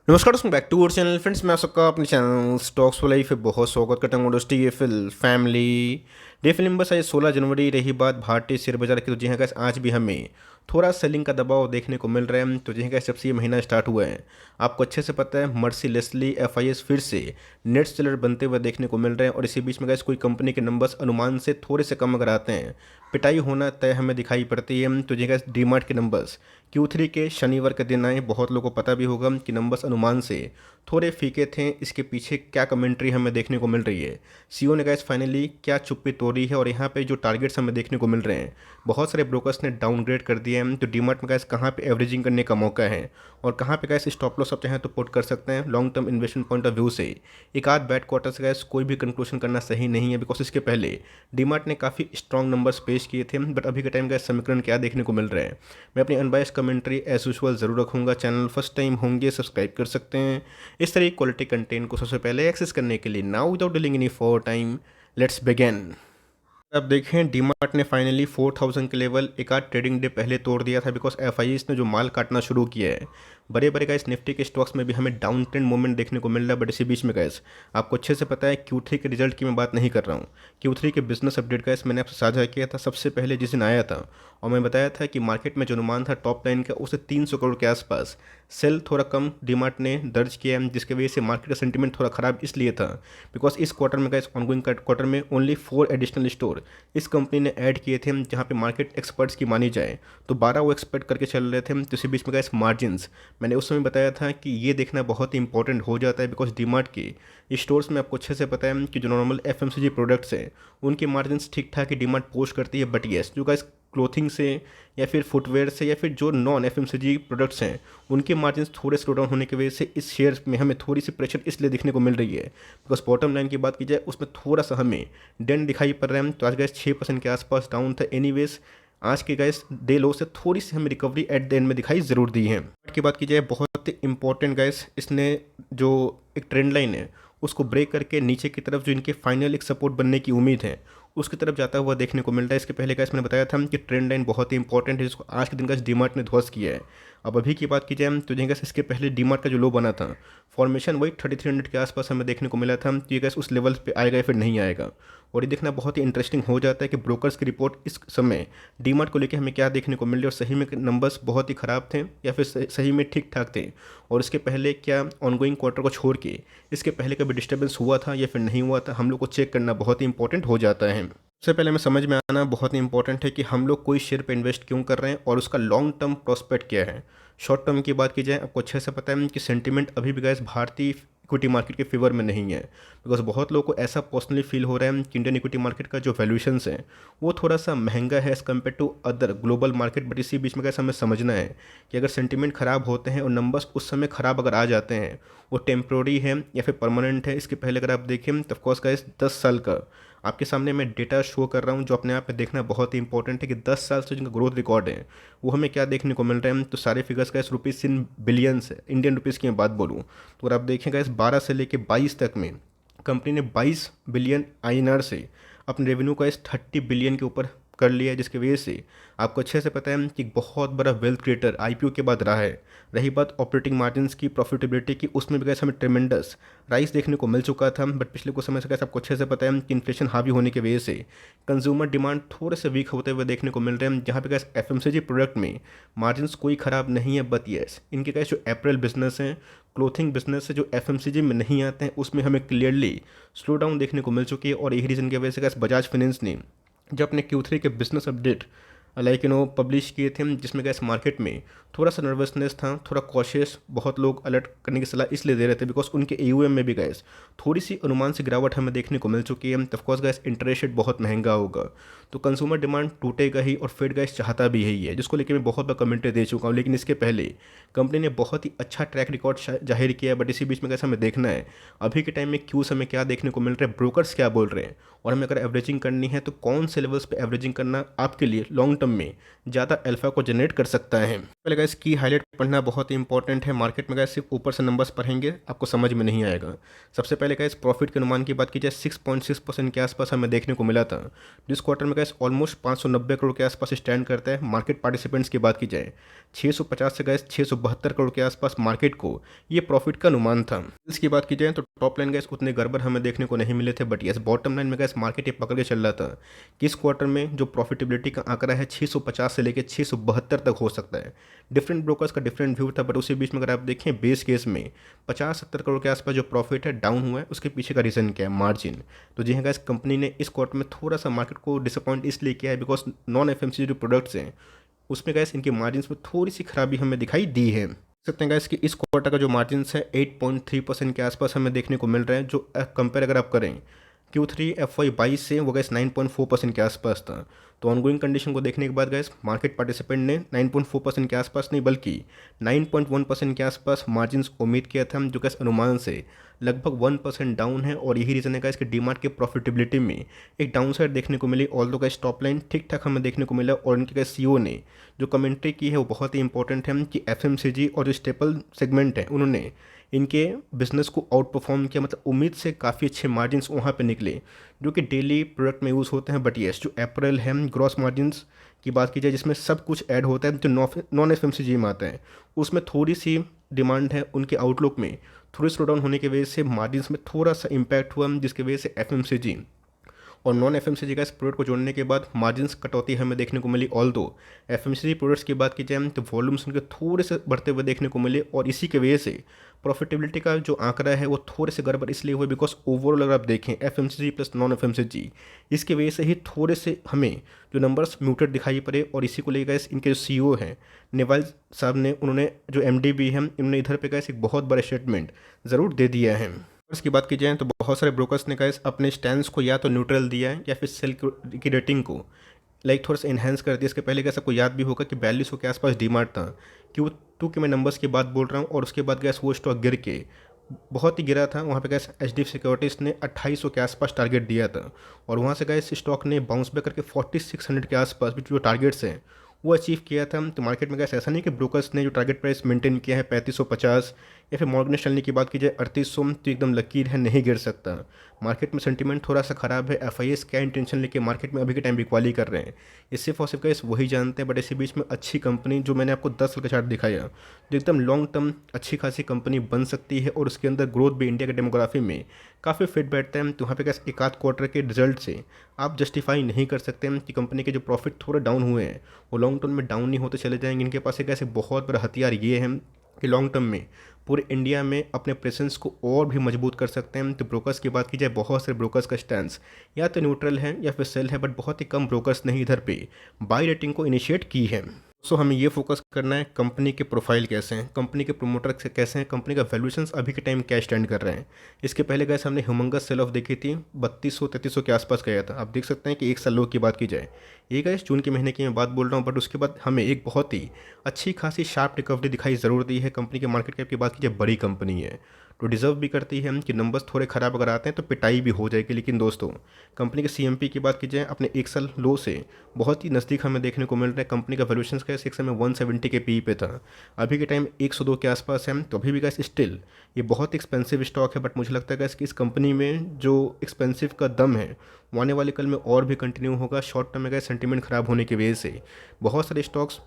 नमस्कार दोस्तों, back to our channel. Friends, मैं आप सबका अपने चैनल स्टॉक्स फॉर लाइफ पे बहुत स्वागत करता हूँ। दोस्तों, ये फिल फैमिली डे फिल्म बस आज 16 जनवरी रही बात भारतीय शेयर बाजार की, तो जी हाँ guys, आज भी हमें थोड़ा सेलिंग का दबाव देखने को मिल रहा है। तो जी हाँ guys, जब से ये महीना स्टार्ट हुआ है, आपको अच्छे से पता है, मर्सीलेसली एफआईएस फिर से नेट सेलर बनते हुए देखने को मिल रहे हैं। और इसी बीच में guys, कोई कंपनी के नंबर्स अनुमान से थोड़े से कम अगर आते हैं, पिटाई होना तय हमें दिखाई पड़ती है। तो जी guys, डीमार्ट के नंबर्स Q3 के शनिवार के दिन आए। बहुत लोगों को पता भी होगा कि नंबर्स अनुमान से थोड़े फीके थे। इसके पीछे क्या कमेंट्री हमें देखने को मिल रही है, सीईओ ने गाइस फाइनली क्या चुप्पी तोड़ी है, और यहाँ पे जो टारगेट्स हमें देखने को मिल रहे हैं, बहुत सारे ब्रोकर्स ने डाउनग्रेड कर दिए हैं। तो डीमार्ट में गाइस कहाँ पे एवरेजिंग करने का मौका है, और कहाँ पे गाइस स्टॉप लॉस आप चाहें तो पुट कर सकते हैं। Long term investment point of view से एक आध बैड क्वार्टर से गाइस कोई भी कंक्लूजन करना सही नहीं है, बिकॉज इसके पहले डीमार्ट ने काफ़ी स्ट्रॉन्ग नंबर्स पेश किए थे। बट अभी के टाइम गाइस समीकरण क्या देखने को मिल रहे हैं, मैं अपनी अनबायस्ड कमेंट्री एज यूजुअल ज़रूर रखूँगा। चैनल फर्स्ट टाइम होंगे सब्सक्राइब कर सकते हैं इस तरह क्वालिटी कंटेंट को सबसे पहले एक्सेस करने के लिए। Now without dealing any for time, let's begin. अब देखें, डीमार्ट ने फाइनली 4000 के लेवल एक आध ट्रेडिंग डे पहले तोड़ दिया था, बिकॉज एफआईएस ने जो माल काटना शुरू किया है। बड़े बड़े गाइस निफ्टी के स्टॉक्स में भी हमें डाउन ट्रेंड मूवमेंट देखने को मिल रहा है। बट इसी बीच में गाइस आपको अच्छे से पता है, Q3 के रिजल्ट की मैं बात नहीं कर रहा हूँ। Q3 के बिजनेस अपडेट गाइस मैंने आपसे साझा किया था सबसे पहले जिस दिन आया था, और मैं बताया था कि मार्केट में जो अनुमान था टॉप लाइन का, उसे 300 करोड़ के आसपास सेल थोड़ा कम डीमार्ट ने दर्ज किया है, जिसकी वजह से मार्केट का सेंटीमेंट थोड़ा खराब इसलिए था बिकॉज इस क्वार्टर में गाइस, ऑनगोइंग क्वार्टर में ओनली 4 एडिशनल स्टोर इस कंपनी ने ऐड किए थे, जहाँ पे मार्केट एक्सपर्ट्स की मानी जाए तो 12 वो एक्सपेक्ट करके चल रहे थे। तो इसी बीच में गाइस मार्जिन्स मैंने उस समय बताया था कि ये देखना बहुत ही इंपॉर्टेंट हो जाता है, बिकॉज डीमार्ट के स्टोर्स में आपको अच्छे से पता है कि जो नॉर्मल एफएमसीजी प्रोडक्ट्स हैं उनके मार्जिन्स ठीक ठाक ही डीमार्ट पोस्ट करती है। बट येस, जो गाइस क्लोथिंग से या फिर फुटवेयर से या फिर जो नॉन एफएमसीजी प्रोडक्ट्स हैं, उनके मार्जिन्स थोड़े स्लो डाउन होने की वजह से इस शेयर में हमें थोड़ी सी प्रेशर इसलिए देखने को मिल रही है, बिकॉज बॉटम लाइन की बात की जाए उसमें थोड़ा सा हमें डेंट दिखाई पड़ रहा है। तो आज गैस 6% के आसपास डाउन था। एनीवेज, आज के गैस डे लो से थोड़ी सी हमें रिकवरी एट द एंड में दिखाई ज़रूर दी है। की बात की जाए, बहुत इंपॉर्टेंट गैस, इसने जो एक ट्रेंड लाइन है उसको ब्रेक करके नीचे की तरफ जो इनके फाइनल एक सपोर्ट बनने की उम्मीद है उसकी तरफ जाता हुआ देखने को मिल रहा है। इसके पहले गैस मैंने बताया था कि ट्रेंड लाइन बहुत ही इंपॉर्टेंट है, जिसको आज के दिन गैस डीमार्ट ने ध्वस्त किया है। अब अभी की बात की जाए तो गैस इसके पहले डीमार्ट का जो लो बना था, फॉर्मेशन वही 3300 के आसपास हमें देखने को मिला था कि गैस उस लेवल पे आएगा या फिर नहीं आएगा। और ये देखना बहुत ही इंटरेस्टिंग हो जाता है कि ब्रोकर्स की रिपोर्ट इस समय डीमार्ट को लेकर हमें क्या देखने को मिल रही है, और सही में नंबर्स बहुत ही ख़राब थे या फिर सही में ठीक ठाक थे, और इसके पहले क्या ऑनगोइंग क्वार्टर को छोड़ के इसके पहले कभी डिस्टर्बेंस हुआ था या फिर नहीं हुआ था, हम लोग को चेक करना बहुत ही इंपॉर्टेंट हो जाता है। सबसे पहले हमें समझ में आना बहुत ही इंपॉर्टेंट है कि हम लोग कोई शेयर पे इन्वेस्ट क्यों कर रहे हैं और उसका लॉन्ग टर्म प्रोस्पेक्ट क्या है। शॉर्ट टर्म की बात की जाए, आपको अच्छे से पता है कि सेंटीमेंट अभी भी गैस भारतीय इक्विटी मार्केट के फेवर में नहीं है, बिकॉज बहुत लोगों को ऐसा पर्सनली फील हो रहा है कि इंडियन इक्विटी मार्केट का जो वैल्यूएशंस है वो थोड़ा सा महंगा है as compare to other global market. But इसी बीच में कैसे हमें समझना है कि अगर सेंटीमेंट ख़राब होते हैं और नंबर्स उस समय ख़राब अगर आ जाते हैं, वो टेम्प्रोरी है या फिर परमानेंट है। इसके पहले अगर आप देखें तो ऑफकोर्स गाइस 10 साल का आपके सामने मैं डेटा शो कर रहा हूँ, जो अपने आप में देखना बहुत ही इंपॉर्टेंट है कि 10 साल से जिनका ग्रोथ रिकॉर्ड है वो हमें क्या देखने को मिल रहा है। तो सारे फिगर्स का इस रुपीज़ इन बिलियंस है, इंडियन रुपीज़ की मैं बात बोलूँ तो अगर आप देखेंगे इस 12 से लेके 22 तक में कंपनी ने 22 बिलियन आईएनआर से अपने रेवेन्यू का इस 30 बिलियन के ऊपर कर लिया है, जिसकी वजह से आपको अच्छे से पता है कि एक बहुत बड़ा वेल्थ क्रिएटर आईपीओ के बाद रहा है। रही बात ऑपरेटिंग मार्जिन्स की, प्रॉफिटेबिलिटी की, उसमें भी कैसे हमें ट्रेमेंडस राइस देखने को मिल चुका था। बट पिछले कुछ समय से कैसे आपको अच्छे से पता है कि इन्फ्लेशन हावी होने की वजह से कंज्यूमर डिमांड थोड़े से वीक होते हुए देखने को मिल रहे हैं, जहाँ पे कैसे एफएमसीजी प्रोडक्ट में मार्जिन्स कोई ख़राब नहीं है। बट येस, इनके कैसे जो अप्रैल बिजनेस हैं, क्लोथिंग बिजनेस से जो एफएमसीजी में नहीं आते हैं, उसमें हमें क्लियरली स्लो डाउन देखने को मिल चुकी है। और यही रीज़न की वजह से कैसे बजाज फाइनेंस ने जब अपने Q3 के बिजनेस अपडेट पब्लिश किए थे, जिसमें गैस मार्केट में थोड़ा सा नर्वसनेस था, थोड़ा कॉशियस बहुत लोग अलर्ट करने की सलाह इसलिए दे रहे थे बिकॉज उनके एयूएम में भी गैस थोड़ी सी अनुमान से गिरावट हमें देखने को मिल चुकी है। ऑफकोर्स गैस इंटरेस्ट रेट बहुत महंगा होगा तो कंज्यूमर डिमांड टूटेगा ही, और फेड गैस चाहता भी यही है, जिसको लेकर मैं बहुत बार कमेंट्री दे चुका हूँ। लेकिन इसके पहले कंपनी ने बहुत ही अच्छा ट्रैक रिकॉर्ड जाहिर किया है। बट इसी बीच में कैसे हमें देखना है अभी के टाइम में क्यूज हमें क्या देखने को मिल रहा है, ब्रोकर्स क्या बोल रहे हैं, और हमें अगर एवरेजिंग करनी है तो कौन से लेवल्स पे एवरेजिंग करना आपके लिए लॉन्ग टर्म में ज़्यादा अल्फा को जनरेट कर सकता है। पहले गाइस की हाईलाइट पढ़ना बहुत ही इंपॉर्टेंट है। मार्केट में गाइस सिर्फ ऊपर से नंबर्स पढ़ेंगे आपको समझ में नहीं आएगा। सबसे पहले गाइस प्रॉफिट के अनुमान की बात की जाए 6.6% के आसपास हमें देखने को मिला था। जिस क्वार्टर में गाइस ऑलमोस्ट 590 करोड़ के आसपास स्टैंड करता है। मार्केट पार्टिसिपेंट्स की बात की जाए 650 से गाइस 672 करोड़ के आसपास मार्केट को ये प्रॉफिट का अनुमान था। इसकी बात की जाए तो टॉप लाइन गाइस उतने गड़बड़ हमें देखने को नहीं मिले थे, बट यस बॉटम लाइन में गाइस मार्केट ये पकड़ के चल रहा था कि इस क्वार्टर में जो प्रॉफिटेबिलिटी का आंकड़ा है 650 से लेकर 672 तक हो सकता है। डिफरेंट ब्रोकर्स का डिफरेंट व्यू था, बट उसी बीच में अगर आप देखें बेस केस में 50-70 करोड़ के आसपास जो प्रॉफिट है डाउन हुआ है। उसके पीछे का रीज़न क्या है? मार्जिन। तो जी हाँ गाइस, कंपनी ने इस क्वार्टर में थोड़ा सा मार्केट को डिसअपॉइंट इसलिए किया है बिकॉज नॉन एफएमसीजी जो प्रोडक्ट्स हैं उसमें गैस इनके मार्जिन में थोड़ी सी खराबी हमें दिखाई दी है। देख सकते हैं गैस कि इस क्वार्टर का जो मार्जिन है 8.3% के आसपास हमें देखने को मिल रहा है, जो कंपेयर अगर आप करें Q3 FY22 से वो गैस 9.4% के आसपास था। तो ऑनगोइंग कंडीशन को देखने के बाद गैस मार्केट पार्टिसिपेंट ने 9.4% के आसपास नहीं बल्कि 9.1% के आसपास मार्जिन उम्मीद किया था, जो गैस अनुमान से लगभग 1% डाउन है। और यही रीज़न है गैस कि डीमार्ट के प्रॉफिटेबिलिटी में एक डाउनसाइड देखने को मिली। ऑल्दो गैस टॉप लाइन ठीक ठाक हमें देखने को मिला। और इनके गैस CEO ने जो कमेंट्री की है वो बहुत ही इंपॉर्टेंट है कि FMCG और जो स्टेपल सेगमेंट है उन्होंने इनके बिजनेस को आउट परफॉर्म किया, मतलब उम्मीद से काफ़ी अच्छे मार्जिन्स वहाँ पे निकले जो कि डेली प्रोडक्ट में यूज़ होते हैं। बट येस जो अप्रैल है ग्रॉस मार्जिन्स की बात की जाए जिसमें सब कुछ ऐड होता है जो नॉन FMCG में आता है, उसमें थोड़ी सी डिमांड है। उनके आउटलुक में थोड़ी स्लो डाउन होने की वजह से मार्जिन्स में थोड़ा सा इम्पैक्ट हुआ, जिसकी वजह से FMCG और नॉन FMCG का इस प्रोडक्ट को जोड़ने के बाद मार्जिन्स कटौती हमें देखने को मिली। ऑल्दो FMCG प्रोडक्ट्स की बात की जाए तो वॉल्यूम्स उनके थोड़े से बढ़ते हुए देखने को मिले। और इसी की वजह से प्रॉफिटेबिलिटी का जो आंकड़ा है वो थोड़े से गड़बड़ इसलिए हुए बिकॉज ओवरऑल अगर आप देखें FMCG प्लस नॉन FMCG इसकी वजह से ही थोड़े से हमें जो नंबर्स म्यूटेड दिखाई पड़े। और इसी को लेकर गैस इनके जो CEO हैं नेवाल साहब ने, उन्होंने जो MD भी हैं, इन्होंने इधर पे गैस एक बहुत बड़ा स्टेटमेंट ज़रूर दे दिया है। की बात की जाए तो बहुत सारे ब्रोकर्स ने गैस अपने स्टैंड को या तो न्यूट्रल दिया है या फिर सेल की रेटिंग को थोड़ा सा इन्हेंस कर दिया। इसके पहले गैस आपको याद भी होगा कि 4200 के आसपास डीमार्ट था। Q2 के मैं नंबर्स की बात बोल रहा हूँ। और उसके बाद गैस वो स्टॉक गिर के बहुत ही गिरा था। वहाँ पे गैस HDFC सिक्योरिटीज़ ने 2800 के आसपास टारगेट दिया था और वहाँ से गैस स्टॉक ने बाउंस बैक करके 4600 के आसपास भी जो टारगेट्स हैं वो अचीव किया था। तो मार्केट में गैस ऐसा नहीं कि ब्रोकर्स ने जो टारगेट प्राइस मेंटेन किया है 3550 या फिर मॉर्गन स्टैनली की बात की जाए 3800, तो एकदम लकीर है, नहीं गिर सकता। मार्केट में सेंटीमेंट थोड़ा सा खराब है। FIS क्या इंटेंशन लेके मार्केट में अभी के टाइम बिकवाली कर रहे हैं ये सिर्फ और सिर्फ गैस वही जानते हैं। बट इसी बीच में अच्छी कंपनी जो मैंने आपको 10 साल का चार्ट दिखाया जो एकदम लॉन्ग टर्म अच्छी खासी कंपनी बन सकती है और उसके अंदर ग्रोथ भी इंडिया के डेमोग्राफी में काफ़ी फिट बैठता है। तो वहाँ पे गैस एक आध क्वार्टर के रिजल्ट से आप जस्टिफाई नहीं कर सकते हैं कि कंपनी के जो प्रॉफिट थोड़े डाउन हुए हैं वो लॉन्ग टर्म में डाउन नहीं होते चले जाएंगे। इनके पास एक ऐसे बहुत बड़ा हथियार ये है कि लॉन्ग टर्म में पूरे इंडिया में अपने प्रेजेंस को और भी मजबूत कर सकते हैं। तो ब्रोकर्स की बात की जाए बहुत सारे ब्रोकर्स का स्टैंस या तो न्यूट्रल है या फिर सेल है, बट बहुत ही कम ब्रोकर्स ने इधर पे बाई रेटिंग को इनिशिएट की है। सो हमें ये फोकस करना है कंपनी के प्रोफाइल कैसे हैं, कंपनी के प्रोमोटर कैसे हैं, कंपनी का वैल्यूएशंस अभी के टाइम क्या स्टैंड कर रहे हैं। इसके पहले गैस हमने ह्यूमंगस सेल ऑफ देखी थी 3200-3300 के आसपास गया था। आप देख सकते हैं कि एक साल लो की बात की जाए ये गैस जून के महीने की मैं बात बोल रहा हूँ, बट उसके बाद हमें एक बहुत ही अच्छी खासी शार्प रिकवरी दिखाई ज़रूर दी है। कंपनी के मार्केट कैप की बात की जाए बड़ी कंपनी है तो डिज़र्व भी करती है कि नंबर्स थोड़े ख़राब अगर आते हैं तो पिटाई भी हो जाएगी। लेकिन दोस्तों कंपनी के CMP की बात की जाए अपने एक साल लो से बहुत ही नज़दीक हमें देखने को मिल रहा है। कंपनी का वैल्यूएशन का एक समय 170 के PE पे था, अभी के टाइम 102 के आसपास है। तो अभी भी गैस स्टिल ये बहुत एक्सपेंसिव स्टॉक है, बट मुझे लगता है गैस कि इस कंपनी में जो एक्सपेंसिव का दम है वो आने वाले कल में और भी कंटिन्यू होगा। शॉर्ट टर्म में गैस सेंटीमेंट ख़राब होने की वजह से बहुत सारे स्टॉक्स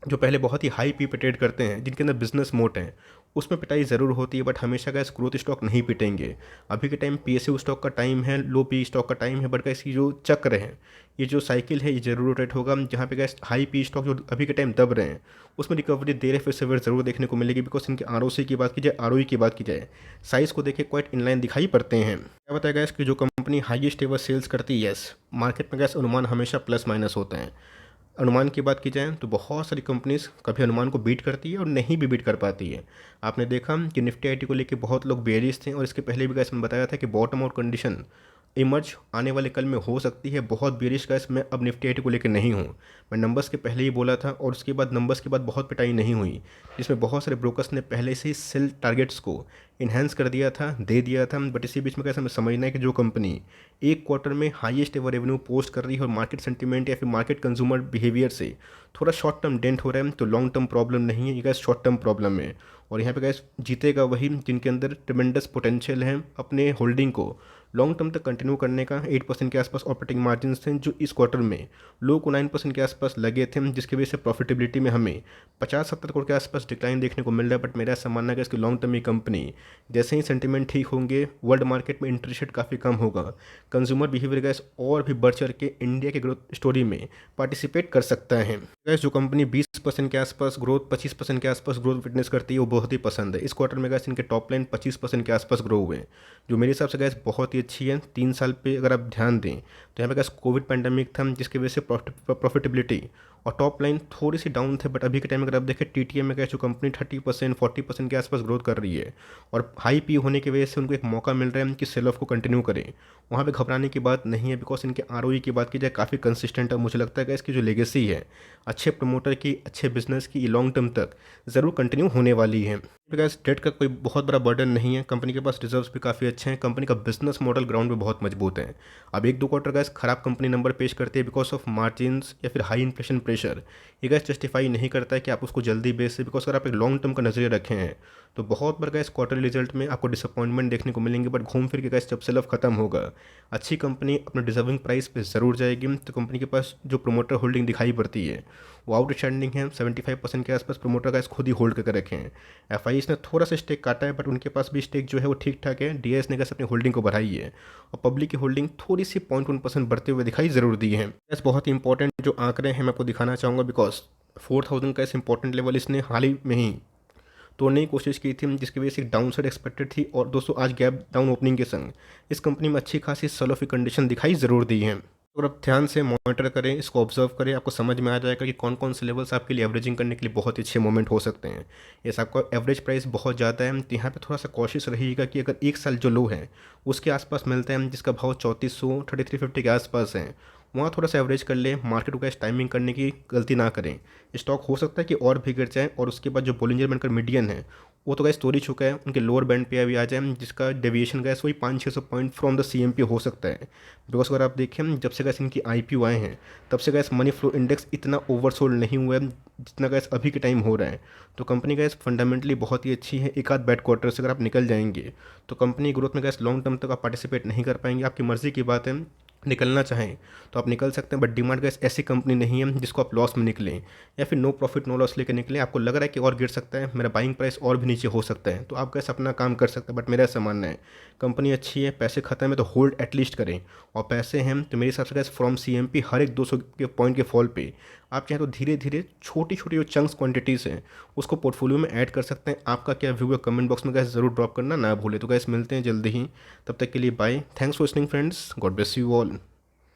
जो पहले बहुत ही हाई PE पे ट्रेड करते हैं जिनके अंदर बिजनेस मोट हैं उसमें पिटाई ज़रूर होती है, बट हमेशा गैस ग्रोथ स्टॉक नहीं पिटेंगे। अभी के टाइम PSU स्टॉक का टाइम है, लो PE स्टॉक का टाइम है, बट गैस की जो चक्र है ये जो साइकिल है ये जरूर रोटेट होगा। जहाँ पे गैस हाई PE स्टॉक जो अभी के टाइम दब रहे हैं उसमें रिकवरी देर फिर सेवर ज़रूर देखने को मिलेगी बिकॉज इनके ROC की बात की जाए ROE की बात की जाए साइज़ को देखे क्वाइट इनलाइन दिखाई पड़ते हैं। क्या बताया गैस कि जो कंपनी हाईएस्ट एवर सेल्स करती है, यस मार्केट में गैस अनुमान हमेशा प्लस माइनस होता है। अनुमान की बात की जाए तो बहुत सारी कंपनीज कभी अनुमान को बीट करती है और नहीं भी बीट कर पाती है। आपने देखा कि निफ्टी IT को लेकर बहुत लोग बेरिश थे और इसके पहले भी गैस में बताया था कि बॉटम आउट कंडीशन इमर्ज आने वाले कल में हो सकती है बहुत बेरिश गैस। मैं अब निफ्टी 80 को लेकर नहीं हूँ। मैं नंबर्स के पहले ही बोला था और उसके बाद नंबर्स के बाद बहुत पिटाई नहीं हुई, जिसमें बहुत सारे ब्रोकर्स ने पहले से ही सेल टारगेट्स को इन्हेंस कर दिया था, दे दिया था। बट इसी बीच में कैसे हमें समझना है कि जो कंपनी एक क्वार्टर में हाईएस्ट एवर रेवेन्यू पोस्ट कर रही है और मार्केट सेंटीमेंट या फिर मार्केट कंज्यूमर बिहेवियर से थोड़ा शॉर्ट टर्म डेंट हो रहा है, तो लॉन्ग टर्म प्रॉब्लम नहीं है, ये गैस शॉर्ट टर्म प्रॉब्लम है। और यहाँ पे गैस जीतेगा वही जिनके अंदर ट्रिमेंडस पोटेंशियल है अपने होल्डिंग को लॉन्ग टर्म तक कंटिन्यू करने का। 8% के आसपास ऑपरेटिंग मार्जिन थे जो इस क्वार्टर में लो को 9% के आसपास लगे थे, जिसकी वजह से प्रॉफिटेबिलिटी में हमें 50-70 करोड़ के आसपास डिक्लाइन देखने को मिल रहा है। बट मेरा ऐसा मानना है कि इसकी लॉन्ग टर्म ही कंपनी जैसे ही सेंटीमेंट ठीक होंगे, वर्ल्ड मार्केट में इंटरेस्ट रेट काफ़ी कम होगा, कंज्यूमर बिहेवियर गैस और भी बढ़ चढ़ के इंडिया के ग्रोथ स्टोरी में पार्टिसिपेट कर सकता है। गैस जो कंपनी 20% के आसपास ग्रोथ, 25% के आसपास ग्रोथ विटनेस करती है वो बहुत ही पसंद है। इस क्वार्टर में गैस इनके टॉप लाइन 25% के आसपास ग्रो हुए हैं, जो मेरे हिसाब से गैस बहुत ही अच्छी है। 3 साल पे अगर आप ध्यान दें तो यहाँ पे गैस कोविड पैंडेमिक था जिसकी वजह से प्रॉफिटेबिलिटी और टॉप लाइन थोड़ी सी डाउन थे। बट अभी के टाइम में अगर आप देखें टीटीएम में गैस जो कंपनी 30% 40% के आसपास ग्रोथ कर रही है और हाई पी होने की वजह से उनको एक मौका मिल रहा है कि सेल ऑफ को कंटिन्यू करें। वहाँ पे घबराने की बात नहीं है, बिकॉज इनके आरओई की बात की जाए काफ़ी कंसिस्टेंट है। मुझे लगता है कि इसकी जो लेगेसी है अच्छे प्रमोटर की, अच्छे बिजनेस की, लॉन्ग टर्म तक ज़रूर कंटिन्यू होने वाली है। बिकॉज डेट का कोई बहुत बड़ा बर्डन नहीं है, कंपनी के पास रिजर्व्स भी काफ़ी अच्छे हैं, कंपनी का बिजनेस मॉडल ग्राउंड पे बहुत मजबूत है। अब 1-2 क्वार्टर गैस खराब कंपनी नंबर पेश करती है बिकॉज ऑफ मार्जिन्स या फिर हाई इन्फ्लेशन प्रेशर, ये गैस जस्टिफाई नहीं करता है कि आप उसको जल्दी बेच से। बिकॉज अगर आप एक लॉन्ग टर्म का नजरिया रखे हैं तो बहुत बार गैस क्वार्टरली रिजल्ट में आपको डिसअपॉइंटमेंट देखने को मिलेंगे। बट घूम फिर के गैस जब सेल ऑफ खत्म होगा, अच्छी कंपनी अपने डिजर्विंग प्राइस पे ज़रूर जाएगी। तो कंपनी के पास जो प्रोमोटर होल्डिंग दिखाई पड़ती है वो आउटस्टैंडिंग है, 75% के आसपास प्रोमोटर गैस खुद ही होल्ड करके रखे हैं। एफआईएस ने थोड़ा सा स्टेक काटा है बट उनके पास भी स्टेक जो है वो ठीक ठाक है। डीएस ने गैस अपनी होल्डिंग को बढ़ाई है और पब्लिक की होल्डिंग थोड़ी सी 0.1% बढ़ते हुए दिखाई ज़रूर दी है। गैस बहुत ही इंपॉर्टेंट जो आंकड़े हैं मैं आपको दिखाना चाहूँगा, बिकॉज 4000 का इस इंपॉर्टेंट लेवल इसने हाल ही में ही तोड़ने की कोशिश की थी, जिसकी वजह से एक डाउन साइड एक्सपेक्टेड थी। और दोस्तों आज गैप डाउन ओपनिंग के संग इस कंपनी में अच्छी खासी सेल ऑफ की कंडीशन दिखाई ज़रूर दी है। और आप ध्यान से मॉनिटर करें, इसको ऑब्जर्व करें, आपको समझ में आ जाएगा कि कौन कौन से लेवल्स आपके लिए एवरेजिंग करने के लिए बहुत अच्छे मोमेंट हो सकते हैं। जैसे आपका एवरेज प्राइस बहुत ज़्यादा है तो यहाँ पे थोड़ा सा कॉशियस रहिएगा कि अगर एक साल जो लो है उसके आसपास मिलता है जिसका भाव 3400 3350 के आसपास है, वहाँ थोड़ा सा एवरेज कर ले। मार्केट को कैसे टाइमिंग करने की गलती ना करें, स्टॉक हो सकता है कि और भी गिर जाए। और उसके बाद जो बोलिंजर बैंकर मीडियन है वो तो गैस तोड़ ही चुका है, उनके लोअर बैंड पे अभी आ जाए जिसका डेविएशन गैस वही 500-600 पॉइंट फ्रॉम द सीएमपी हो सकता है। बिकॉज अगर आप देखें जब से गैस इनकी आईपीओ आए हैं तब से गैस मनी फ्लो इंडेक्स इतना ओवरसोल्ड नहीं हुआ है जितना गैस अभी के टाइम हो रहा है। तो कंपनी गैस फंडामेंटली बहुत ही अच्छी है। एक आध बैड क्वार्टर से अगर आप निकल जाएंगे तो कंपनी ग्रोथ में गैस लॉन्ग टर्म तक आप पार्टिसिपेट नहीं कर पाएंगे। आपकी मर्जी की बात है, निकलना चाहें तो आप निकल सकते हैं। बट डिमांड गैस ऐसी कंपनी नहीं है जिसको आप लॉस में निकलें या फिर नो प्रॉफिट नो लॉस लेकर निकलें। आपको लग रहा है कि और गिर सकता है, मेरा बाइंग प्राइस और भी नीचे हो सकता है, तो आप गैस अपना काम कर सकते हैं। बट मेरा ऐसा मानना है कंपनी अच्छी है, पैसे खत्म है तो होल्ड एटलीस्ट करें। और पैसे हैं तो मेरे हिसाब से गैस फ्रॉम सीएमपी हर एक 200 के पॉइंट के फॉल पे आप चाहें तो धीरे धीरे छोटी छोटी जो चंक्स क्वांटिटीज़ हैं उसको पोर्टफोलियो में ऐड कर सकते हैं। आपका क्या व्यू है कमेंट बॉक्स में गैस ज़रूर ड्रॉप करना ना भूले। तो गैस मिलते हैं जल्दी ही, तब तक के लिए bye. Thanks for listening friends, God bless you all.